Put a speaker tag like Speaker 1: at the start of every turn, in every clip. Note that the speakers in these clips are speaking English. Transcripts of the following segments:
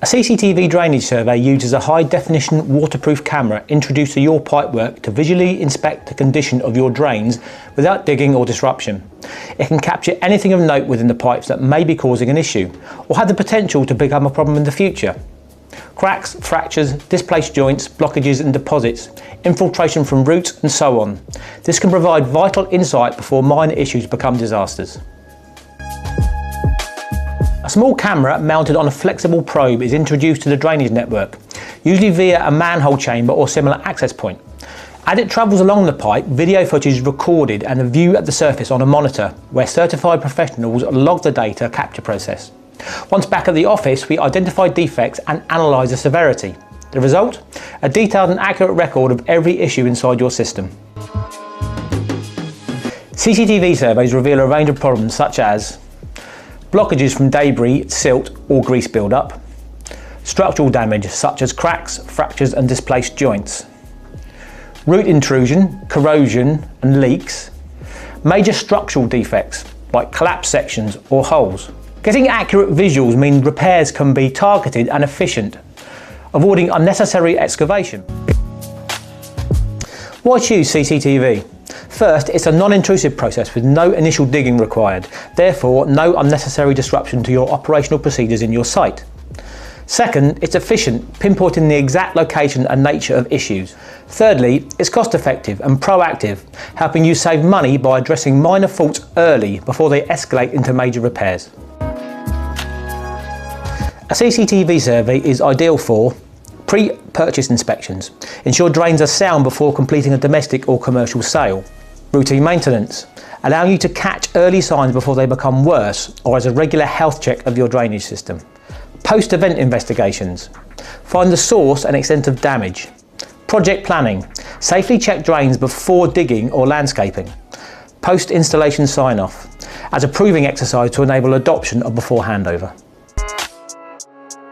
Speaker 1: A CCTV drainage survey uses a high-definition waterproof camera introduced to your pipework to visually inspect the condition of your drains without digging or disruption. It can capture anything of note within the pipes that may be causing an issue or have the potential to become a problem in the future. Cracks, fractures, displaced joints, blockages and deposits, infiltration from roots and so on. This can provide vital insight before minor issues become disasters. A small camera mounted on a flexible probe is introduced to the drainage network, usually via a manhole chamber or similar access point. As it travels along the pipe, video footage is recorded and a view at the surface on a monitor, where certified professionals log the data capture process. Once back at the office, we identify defects and analyse the severity. The result? A detailed and accurate record of every issue inside your system. CCTV surveys reveal a range of problems such as blockages from debris, silt or grease build-up, structural damage such as cracks, fractures and displaced joints, root intrusion, corrosion and leaks, major structural defects like collapsed sections or holes. Getting accurate visuals means repairs can be targeted and efficient, avoiding unnecessary excavation. Why choose CCTV? First, it's a non-intrusive process with no initial digging required, therefore no unnecessary disruption to your operational procedures in your site. Second, it's efficient, pinpointing the exact location and nature of issues. Thirdly, it's cost-effective and proactive, helping you save money by addressing minor faults early before they escalate into major repairs. A CCTV survey is ideal for pre-purchase inspections. Ensure drains are sound before completing a domestic or commercial sale. Routine maintenance, allowing you to catch early signs before they become worse or as a regular health check of your drainage system. Post-event investigations, find the source and extent of damage. Project planning, safely check drains before digging or landscaping. Post-installation sign-off, as a proving exercise to enable adoption of before handover.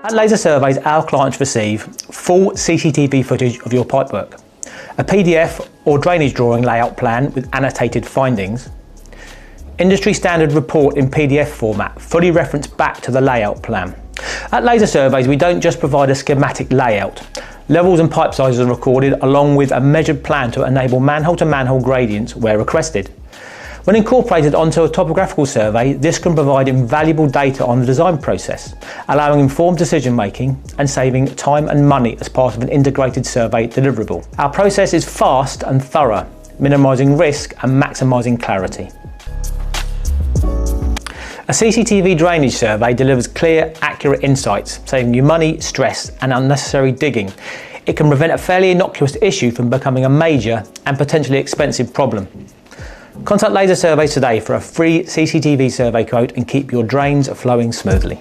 Speaker 1: At Laser Surveys, our clients receive full CCTV footage of your pipework, a PDF or drainage drawing layout plan with annotated findings, industry standard report in PDF format, fully referenced back to the layout plan. At Laser Surveys, we don't just provide a schematic layout. Levels and pipe sizes are recorded along with a measured plan to enable manhole to manhole gradients where requested. When incorporated onto a topographical survey, this can provide invaluable data on the design process, allowing informed decision making and saving time and money as part of an integrated survey deliverable. Our process is fast and thorough, minimising risk and maximising clarity. A CCTV drainage survey delivers clear, accurate insights, saving you money, stress and unnecessary digging. It can prevent a fairly innocuous issue from becoming a major and potentially expensive problem. Contact Laser Surveys today for a free CCTV survey quote and keep your drains flowing smoothly.